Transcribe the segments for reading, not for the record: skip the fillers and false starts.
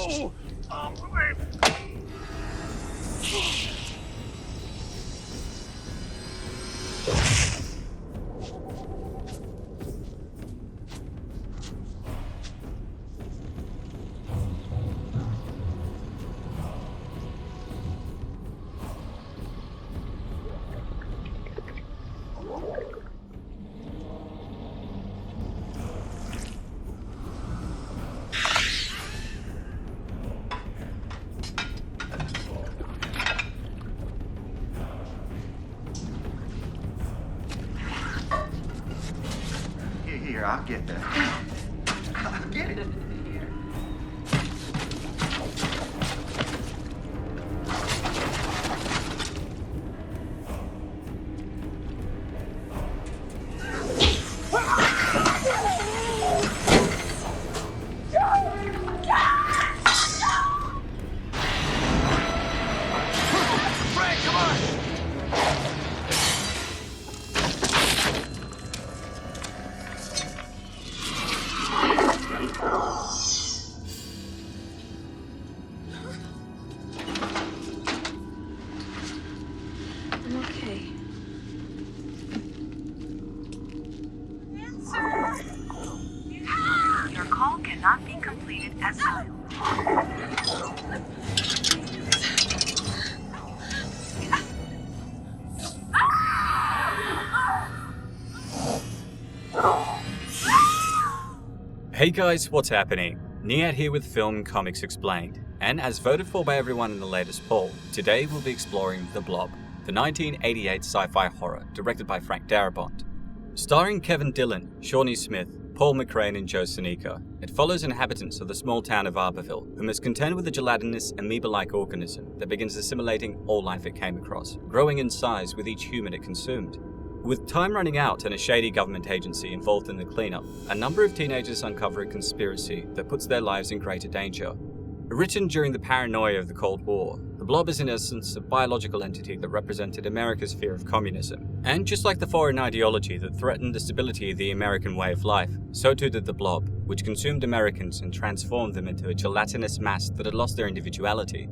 Oh! Here, I'll get that. I'll get it. Frank, come on! I'm okay. Your call cannot be completed as dialed. Hey guys, what's happening? Niyat here with Film Comics Explained, and as voted for by everyone in the latest poll, today we'll be exploring The Blob, the 1988 sci-fi horror directed by Frank Darabont. Starring Kevin Dillon, Shawnee Smith, Paul McCrane and Joe Seneca, it follows inhabitants of the small town of Arborville who must contend with a gelatinous amoeba-like organism that begins assimilating all life it came across, growing in size with each human it consumed. With time running out and a shady government agency involved in the cleanup, a number of teenagers uncover a conspiracy that puts their lives in greater danger. Written during the paranoia of the Cold War, the Blob is in essence a biological entity that represented America's fear of communism. And just like the foreign ideology that threatened the stability of the American way of life, so too did the Blob, which consumed Americans and transformed them into a gelatinous mass that had lost their individuality.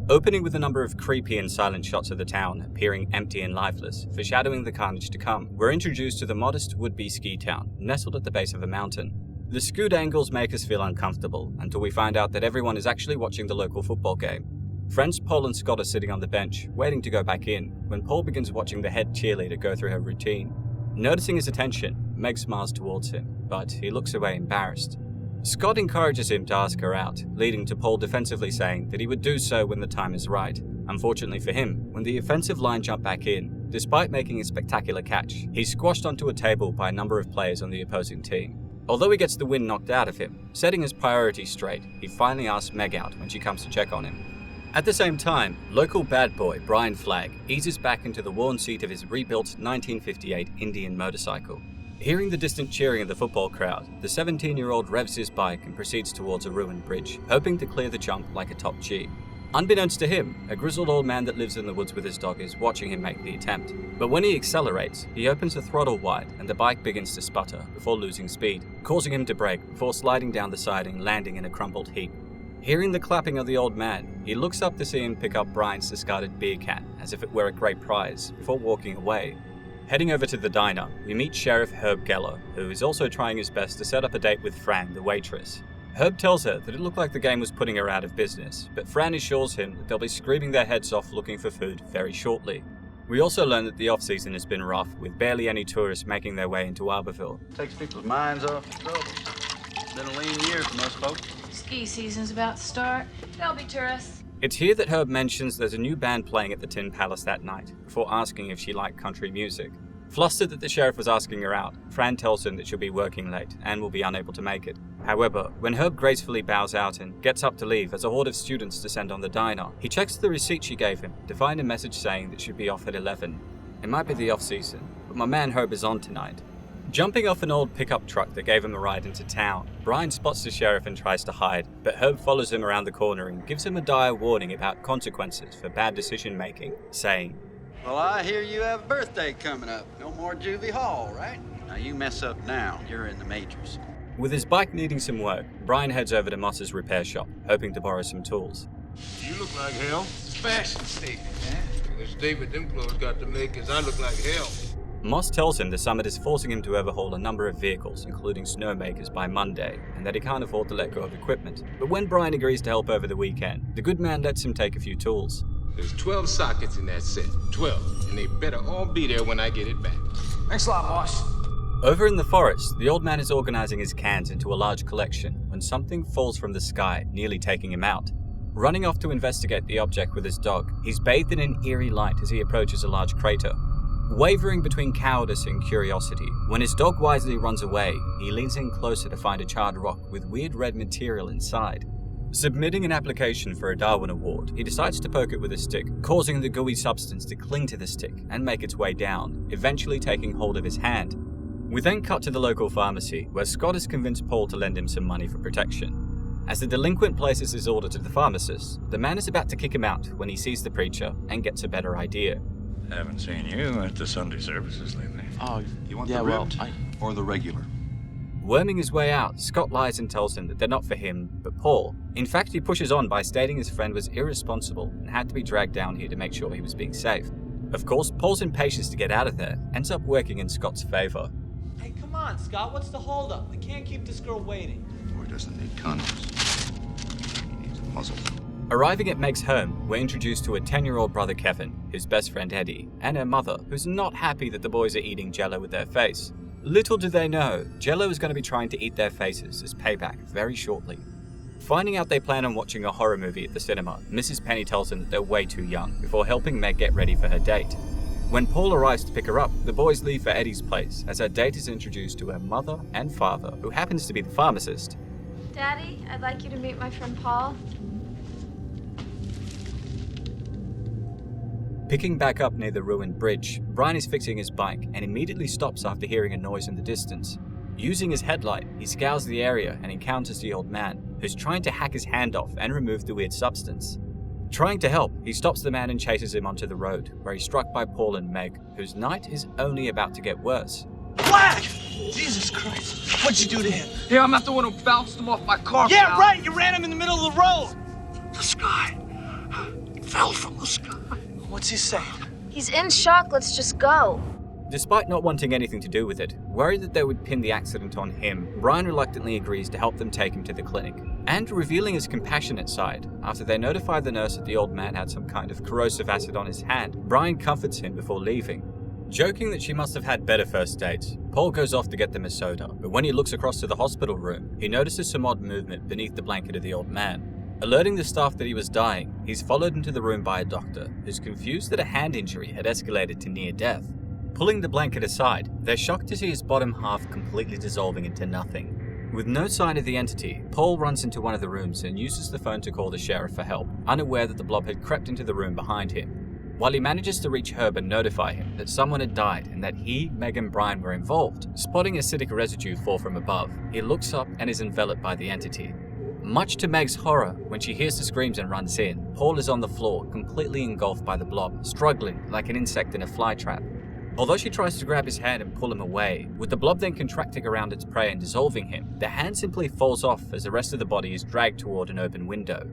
Opening with a number of creepy and silent shots of the town appearing empty and lifeless, foreshadowing the carnage to come, we're introduced to the modest would-be ski town, nestled at the base of a mountain. The skewed angles make us feel uncomfortable until we find out that everyone is actually watching the local football game. Friends Paul and Scott are sitting on the bench, waiting to go back in, when Paul begins watching the head cheerleader go through her routine. Noticing his attention, Meg smiles towards him, but he looks away embarrassed. Scott encourages him to ask her out, leading to Paul defensively saying that he would do so when the time is right. Unfortunately for him, when the offensive line jumped back in, despite making a spectacular catch, he's squashed onto a table by a number of players on the opposing team. Although he gets the wind knocked out of him, setting his priorities straight, he finally asks Meg out when she comes to check on him. At the same time, local bad boy Brian Flagg eases back into the worn seat of his rebuilt 1958 Indian motorcycle. Hearing the distant cheering of the football crowd, the 17-year-old revs his bike and proceeds towards a ruined bridge, hoping to clear the jump like a top G. Unbeknownst to him, a grizzled old man that lives in the woods with his dog is watching him make the attempt. But when he accelerates, he opens the throttle wide and the bike begins to sputter before losing speed, causing him to brake before sliding down the side and landing in a crumpled heap. Hearing the clapping of the old man, he looks up to see him pick up Brian's discarded beer can as if it were a great prize, before walking away. Heading over to the diner, we meet Sheriff Herb Geller, who is also trying his best to set up a date with Fran, the waitress. Herb tells her that it looked like the game was putting her out of business, but Fran assures him that they'll be screaming their heads off looking for food very shortly. We also learn that the off-season has been rough, with barely any tourists making their way into Arborville. Takes people's minds off the trouble. It's been a lean year for most folks. Ski season's about to start. There'll be tourists. It's here that Herb mentions there's a new band playing at the Tin Palace that night, before asking if she liked country music. Flustered that the sheriff was asking her out, Fran tells him that she'll be working late and will be unable to make it. However, when Herb gracefully bows out and gets up to leave as a horde of students descend on the diner, he checks the receipt she gave him to find a message saying that she'd be off at 11. It might be the off-season, but my man Herb is on tonight. Jumping off an old pickup truck that gave him a ride into town, Brian spots the sheriff and tries to hide, but Herb follows him around the corner and gives him a dire warning about consequences for bad decision-making, saying, Well, I hear you have a birthday coming up. No more juvie hall, right? Now, you mess up now, you're in the majors. With his bike needing some work, Brian heads over to Moss's repair shop, hoping to borrow some tools. You look like hell. It's a fashion statement, man. The statement them clothes got to make is I look like hell. Moss tells him the summit is forcing him to overhaul a number of vehicles, including snowmakers, by Monday, and that he can't afford to let go of equipment. But when Brian agrees to help over the weekend, the good man lets him take a few tools. There's 12 sockets in that set. 12. And they better all be there when I get it back. Thanks a lot, boss. Over in the forest, the old man is organizing his cans into a large collection when something falls from the sky, nearly taking him out. Running off to investigate the object with his dog, he's bathed in an eerie light as he approaches a large crater. Wavering between cowardice and curiosity, when his dog wisely runs away, he leans in closer to find a charred rock with weird red material inside. Submitting an application for a Darwin Award, he decides to poke it with a stick, causing the gooey substance to cling to the stick and make its way down, eventually taking hold of his hand. We then cut to the local pharmacy, where Scott has convinced Paul to lend him some money for protection. As the delinquent places his order to the pharmacist, the man is about to kick him out when he sees the preacher and gets a better idea. Haven't seen you at the Sunday services lately. Oh, You want yeah, the well, ribbed I... or the regular? Worming his way out, Scott lies and tells him that they're not for him, but Paul. In fact, he pushes on by stating his friend was irresponsible and had to be dragged down here to make sure he was being safe. Of course, Paul's impatience to get out of there ends up working in Scott's favor. Hey, come on, Scott, what's the holdup? We can't keep this girl waiting. Boy doesn't need condoms. He needs a muzzle. Arriving at Meg's home, we're introduced to a 10-year-old brother Kevin, his best friend Eddie, and her mother, who's not happy that the boys are eating Jell-O with their face. Little do they know, Jell-O is going to be trying to eat their faces as payback very shortly. Finding out they plan on watching a horror movie at the cinema, Mrs. Penny tells them that they're way too young before helping Meg get ready for her date. When Paul arrives to pick her up, the boys leave for Eddie's place as her date is introduced to her mother and father, who happens to be the pharmacist. Daddy, I'd like you to meet my friend Paul. Picking back up near the ruined bridge, Brian is fixing his bike and immediately stops after hearing a noise in the distance. Using his headlight, he scours the area and encounters the old man, who's trying to hack his hand off and remove the weird substance. Trying to help, he stops the man and chases him onto the road, where he's struck by Paul and Meg, whose night is only about to get worse. Black! Jesus Christ. What'd you do to him? Yeah, I'm not the one who bounced him off my car. Yeah, pal. right! You ran him in the middle of the road! The sky fell from the sky. What's he saying? He's in shock, let's just go. Despite not wanting anything to do with it, worried that they would pin the accident on him, Brian reluctantly agrees to help them take him to the clinic. And revealing his compassionate side, after they notify the nurse that the old man had some kind of corrosive acid on his hand, Brian comforts him before leaving. Joking that she must have had better first dates, Paul goes off to get them a soda, but when he looks across to the hospital room, he notices some odd movement beneath the blanket of the old man. Alerting the staff that he was dying, he's followed into the room by a doctor, who's confused that a hand injury had escalated to near death. Pulling the blanket aside, they're shocked to see his bottom half completely dissolving into nothing. With no sign of the entity, Paul runs into one of the rooms and uses the phone to call the sheriff for help, unaware that the blob had crept into the room behind him. While he manages to reach Herb and notify him that someone had died and that he, Meg and Brian were involved, spotting acidic residue fall from above, he looks up and is enveloped by the entity. Much to Meg's horror, when she hears the screams and runs in, Paul is on the floor, completely engulfed by the blob, struggling like an insect in a fly trap. Although she tries to grab his hand and pull him away, with the blob then contracting around its prey and dissolving him, the hand simply falls off as the rest of the body is dragged toward an open window.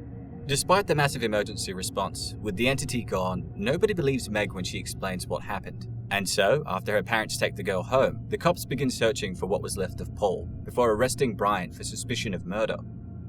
Despite the massive emergency response, with the entity gone, nobody believes Meg when she explains what happened. And so, after her parents take the girl home, the cops begin searching for what was left of Paul, before arresting Brian for suspicion of murder.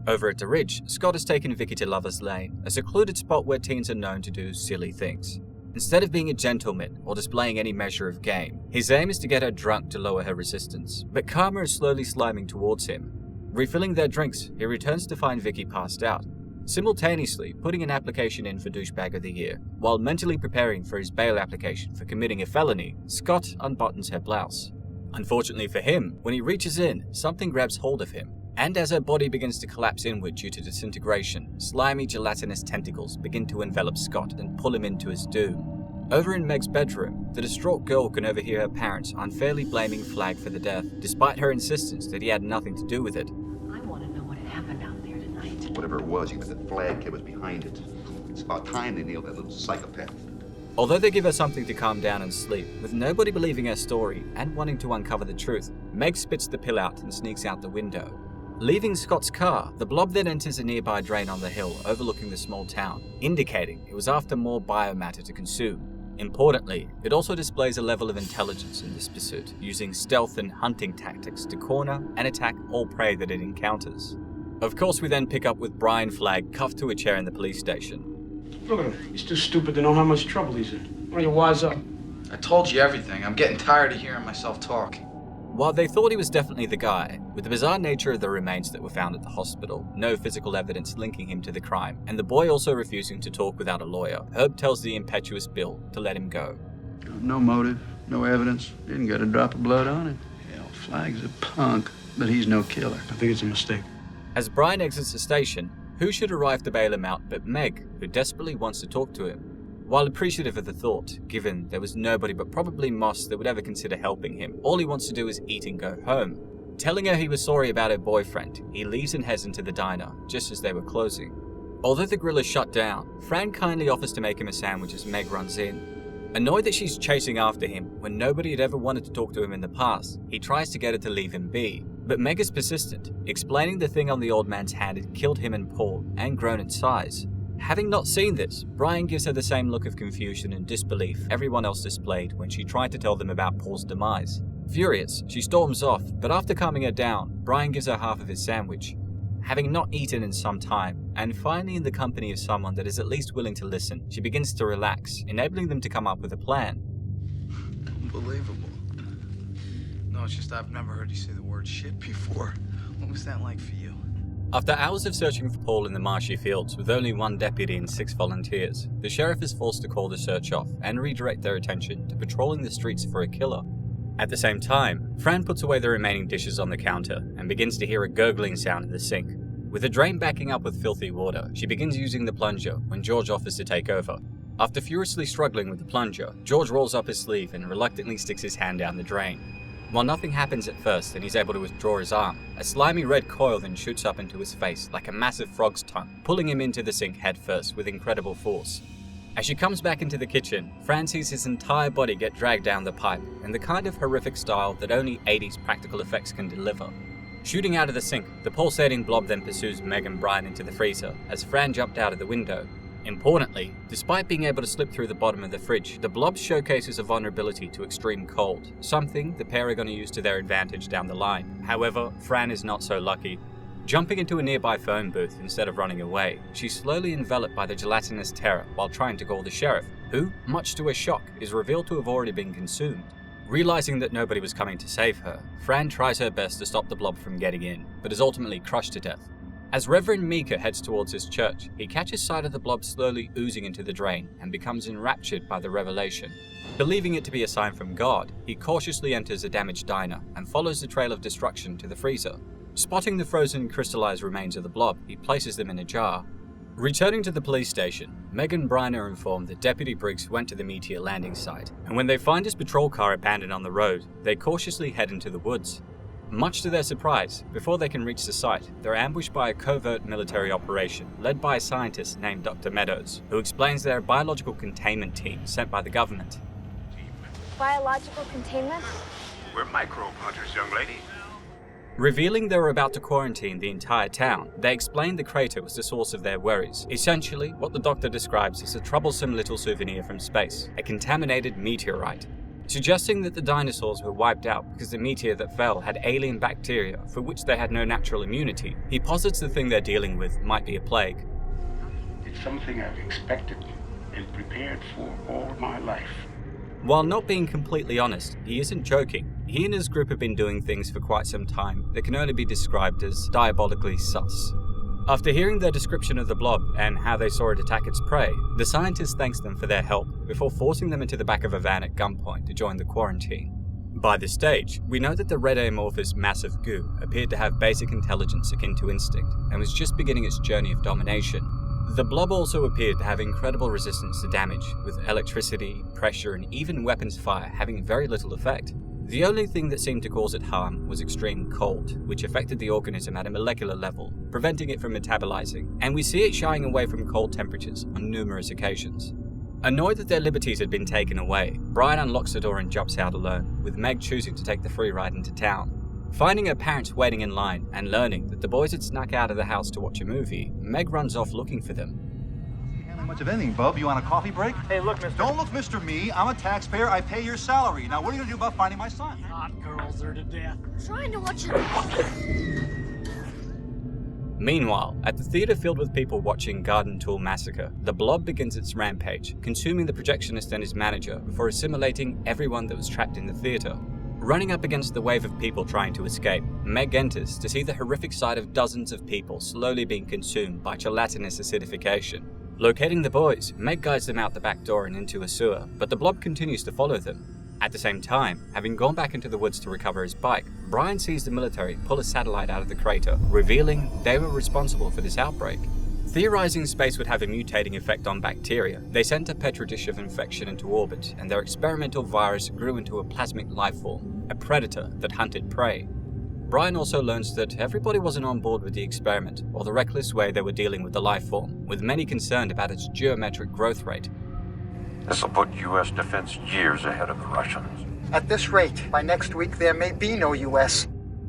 Over at the Ridge, Scott has taken Vicky to Lover's Lane, a secluded spot where teens are known to do silly things. Instead of being a gentleman or displaying any measure of game, his aim is to get her drunk to lower her resistance, but Karma is slowly sliming towards him. Refilling their drinks, he returns to find Vicky passed out, simultaneously putting an application in for Douchebag of the Year. While mentally preparing for his bail application for committing a felony, Scott unbuttons her blouse. Unfortunately for him, when he reaches in, something grabs hold of him, and as her body begins to collapse inward due to disintegration, slimy gelatinous tentacles begin to envelop Scott and pull him into his doom. Over in Meg's bedroom, the distraught girl can overhear her parents unfairly blaming Flag for the death, despite her insistence that he had nothing to do with it. I want to know what had happened out there tonight. Whatever it was, even that Flag kid was behind it. It's about time they nailed that little psychopath. Although they give her something to calm down and sleep, with nobody believing her story and wanting to uncover the truth, Meg spits the pill out and sneaks out the window. Leaving Scott's car, the Blob then enters a nearby drain on the hill overlooking the small town, indicating it was after more biomatter to consume. Importantly, it also displays a level of intelligence in this pursuit, using stealth and hunting tactics to corner and attack all prey that it encounters. Of course, we then pick up with Brian Flagg cuffed to a chair in the police station. Look at him. He's too stupid to know how much trouble he's in. Why don't you wise up? I told you everything. I'm getting tired of hearing myself talk. While they thought he was definitely the guy, with the bizarre nature of the remains that were found at the hospital, no physical evidence linking him to the crime, and the boy also refusing to talk without a lawyer, Herb tells the impetuous Bill to let him go. No motive, no evidence, didn't get a drop of blood on him. Hell, Flagg's a punk, but he's no killer. I think it's a mistake. As Brian exits the station, who should arrive to bail him out but Meg, who desperately wants to talk to him. While appreciative of the thought, given there was nobody but probably Moss that would ever consider helping him, all he wants to do is eat and go home. Telling her he was sorry about her boyfriend, he leaves and heads into the diner, just as they were closing. Although the grill is shut down, Fran kindly offers to make him a sandwich as Meg runs in. Annoyed that she's chasing after him when nobody had ever wanted to talk to him in the past, he tries to get her to leave him be. But Meg is persistent, explaining the thing on the old man's hand had killed him and Paul, and grown in size. Having not seen this, Brian gives her the same look of confusion and disbelief everyone else displayed when she tried to tell them about Paul's demise. Furious, she storms off, but after calming her down, Brian gives her half of his sandwich. Having not eaten in some time, and finally in the company of someone that is at least willing to listen, she begins to relax, enabling them to come up with a plan. Unbelievable. No, it's just I've never heard you say the word shit before. What was that like for you? After hours of searching for Paul in the marshy fields with only one deputy and 6 volunteers, the sheriff is forced to call the search off and redirect their attention to patrolling the streets for a killer. At the same time, Fran puts away the remaining dishes on the counter and begins to hear a gurgling sound in the sink. With the drain backing up with filthy water, she begins using the plunger when George offers to take over. After furiously struggling with the plunger, George rolls up his sleeve and reluctantly sticks his hand down the drain. While nothing happens at first and he's able to withdraw his arm, a slimy red coil then shoots up into his face like a massive frog's tongue, pulling him into the sink headfirst with incredible force. As she comes back into the kitchen, Fran sees his entire body get dragged down the pipe in the kind of horrific style that only 80s practical effects can deliver. Shooting out of the sink, the pulsating blob then pursues Meg and Brian into the freezer as Fran jumped out of the window. Importantly, despite being able to slip through the bottom of the fridge, the blob showcases a vulnerability to extreme cold, something the pair are going to use to their advantage down the line. However, Fran is not so lucky. Jumping into a nearby phone booth instead of running away, she's slowly enveloped by the gelatinous terror while trying to call the sheriff, who, much to her shock, is revealed to have already been consumed. Realizing that nobody was coming to save her, Fran tries her best to stop the blob from getting in, but is ultimately crushed to death. As Reverend Mika heads towards his church, he catches sight of the blob slowly oozing into the drain and becomes enraptured by the revelation. Believing it to be a sign from God, he cautiously enters a damaged diner and follows the trail of destruction to the freezer. Spotting the frozen crystallized remains of the blob, he places them in a jar. Returning to the police station, Meg and Brian are informed that Deputy Briggs went to the meteor landing site, and when they find his patrol car abandoned on the road, they cautiously head into the woods. Much to their surprise, before they can reach the site, they're ambushed by a covert military operation led by a scientist named Dr. Meadows, who explains they're a biological containment team sent by the government. Biological containment? We're microbe hunters, young lady. Revealing they were about to quarantine the entire town, they explained the crater was the source of their worries, essentially what the doctor describes as a troublesome little souvenir from space, a contaminated meteorite. Suggesting that the dinosaurs were wiped out because the meteor that fell had alien bacteria for which they had no natural immunity, he posits the thing they're dealing with might be a plague. It's something I've expected and prepared for all my life. While not being completely honest, he isn't joking. He and his group have been doing things for quite some time that can only be described as diabolically sus. After hearing their description of the blob and how they saw it attack its prey, the scientist thanks them for their help before forcing them into the back of a van at gunpoint to join the quarantine. By this stage, we know that the red amorphous mass of goo appeared to have basic intelligence akin to instinct and was just beginning its journey of domination. The blob also appeared to have incredible resistance to damage, with electricity, pressure, and even weapons fire having very little effect. The only thing that seemed to cause it harm was extreme cold, which affected the organism at a molecular level, preventing it from metabolizing, and we see it shying away from cold temperatures on numerous occasions. Annoyed that their liberties had been taken away, Brian unlocks the door and jumps out alone, with Meg choosing to take the free ride into town. Finding her parents waiting in line and learning that the boys had snuck out of the house to watch a movie, Meg runs off looking for them. Much of anything, bub. You want a coffee break? Hey, look, mister. Don't look, Mr. Me. I'm a taxpayer. I pay your salary. Now, what are you going to do about finding my son? Hot girls are to death. Trying to watch it. Meanwhile, at the theater filled with people watching Garden Tool Massacre, the Blob begins its rampage, consuming the projectionist and his manager before assimilating everyone that was trapped in the theater. Running up against the wave of people trying to escape, Meg enters to see the horrific sight of dozens of people slowly being consumed by gelatinous acidification. Locating the boys, Meg guides them out the back door and into a sewer, but the Blob continues to follow them. At the same time, having gone back into the woods to recover his bike, Brian sees the military pull a satellite out of the crater, revealing they were responsible for this outbreak. Theorizing space would have a mutating effect on bacteria, they sent a petri dish of infection into orbit, and their experimental virus grew into a plasmic lifeform, a predator that hunted prey. Brian also learns that everybody wasn't on board with the experiment, or the reckless way they were dealing with the lifeform, with many concerned about its geometric growth rate. This will put U.S. defense years ahead of the Russians. At this rate, by next week there may be no U.S.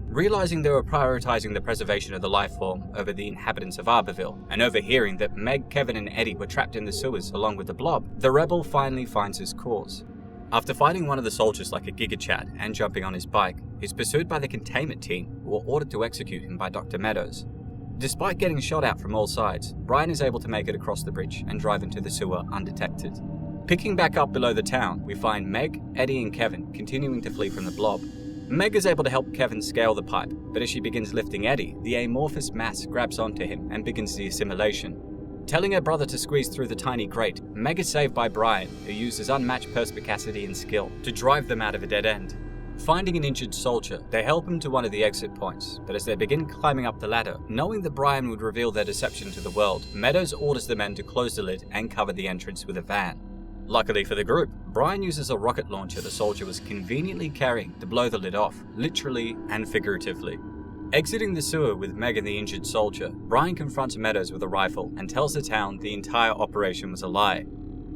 Realizing they were prioritizing the preservation of the lifeform over the inhabitants of Arborville, and overhearing that Meg, Kevin, and Eddie were trapped in the sewers along with the Blob, the rebel finally finds his cause. After fighting one of the soldiers like a gigachad and jumping on his bike, he's pursued by the containment team, who were ordered to execute him by Dr. Meadows. Despite getting shot at from all sides, Brian is able to make it across the bridge and drive into the sewer undetected. Picking back up below the town, we find Meg, Eddie, and Kevin continuing to flee from the Blob. Meg is able to help Kevin scale the pipe, but as she begins lifting Eddie, the amorphous mass grabs onto him and begins the assimilation. Telling her brother to squeeze through the tiny grate, Meg is saved by Brian, who uses unmatched perspicacity and skill to drive them out of a dead end. Finding an injured soldier, they help him to one of the exit points, but as they begin climbing up the ladder, knowing that Brian would reveal their deception to the world, Meadows orders the men to close the lid and cover the entrance with a van. Luckily for the group, Brian uses a rocket launcher the soldier was conveniently carrying to blow the lid off, literally and figuratively. Exiting the sewer with Meg and the injured soldier, Brian confronts Meadows with a rifle and tells the town the entire operation was a lie.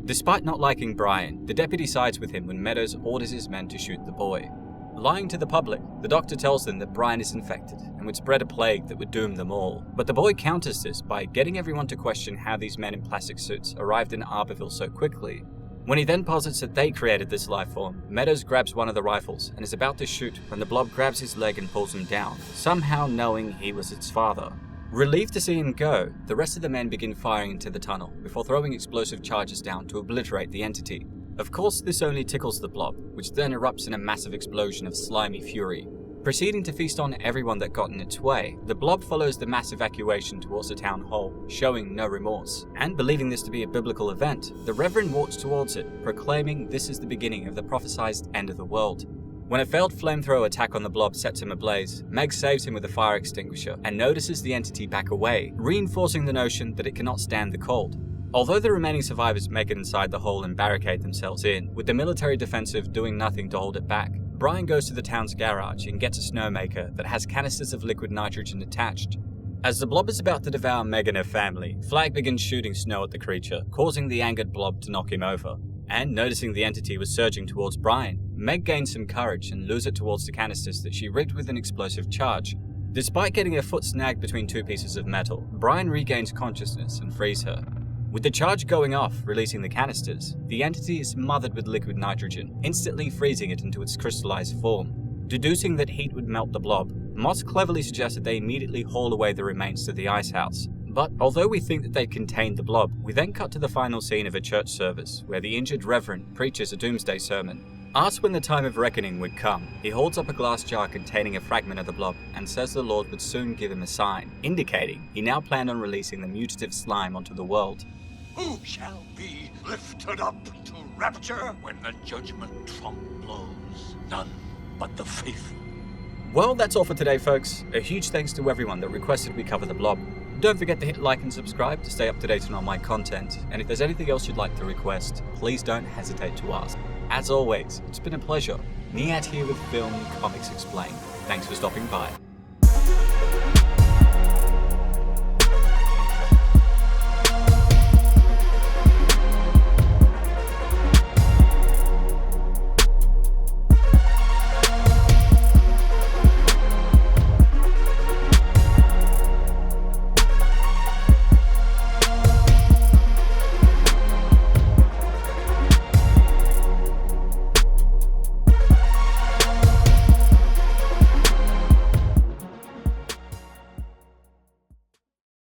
Despite not liking Brian, the deputy sides with him when Meadows orders his men to shoot the boy. Lying to the public, the doctor tells them that Brian is infected and would spread a plague that would doom them all. But the boy counters this by getting everyone to question how these men in plastic suits arrived in Arborville so quickly. When he then posits that they created this life form, Meadows grabs one of the rifles and is about to shoot when the Blob grabs his leg and pulls him down, somehow knowing he was its father. Relieved to see him go, the rest of the men begin firing into the tunnel before throwing explosive charges down to obliterate the entity. Of course, this only tickles the Blob, which then erupts in a massive explosion of slimy fury. Proceeding to feast on everyone that got in its way, the Blob follows the mass evacuation towards the town hall, showing no remorse. And believing this to be a biblical event, the Reverend walks towards it, proclaiming this is the beginning of the prophesied end of the world. When a failed flamethrower attack on the Blob sets him ablaze, Meg saves him with a fire extinguisher and notices the entity back away, reinforcing the notion that it cannot stand the cold. Although the remaining survivors make it inside the hole and barricade themselves in, with the military defensive doing nothing to hold it back, Brian goes to the town's garage and gets a snowmaker that has canisters of liquid nitrogen attached. As the Blob is about to devour Meg and her family, Flag begins shooting snow at the creature, causing the angered Blob to knock him over. And noticing the entity was surging towards Brian, Meg gains some courage and lures it towards the canisters that she rigged with an explosive charge. Despite getting her foot snagged between two pieces of metal, Brian regains consciousness and frees her. With the charge going off, releasing the canisters, the entity is smothered with liquid nitrogen, instantly freezing it into its crystallized form. Deducing that heat would melt the Blob, Moss cleverly suggested they immediately haul away the remains to the ice house. But although we think that they contained the Blob, we then cut to the final scene of a church service, where the injured reverend preaches a doomsday sermon. Asked when the time of reckoning would come, he holds up a glass jar containing a fragment of the Blob and says the Lord would soon give him a sign, indicating he now planned on releasing the mutative slime onto the world. Who shall be lifted up to rapture when the judgment trump blows? None but the faithful. Well, that's all for today, folks. A huge thanks to everyone that requested we cover the Blob. Don't forget to hit like and subscribe to stay up to date on all my content, and if there's anything else you'd like to request, please don't hesitate to ask. As always, it's been a pleasure. Niyat here with Film Comics Explained. Thanks for stopping by.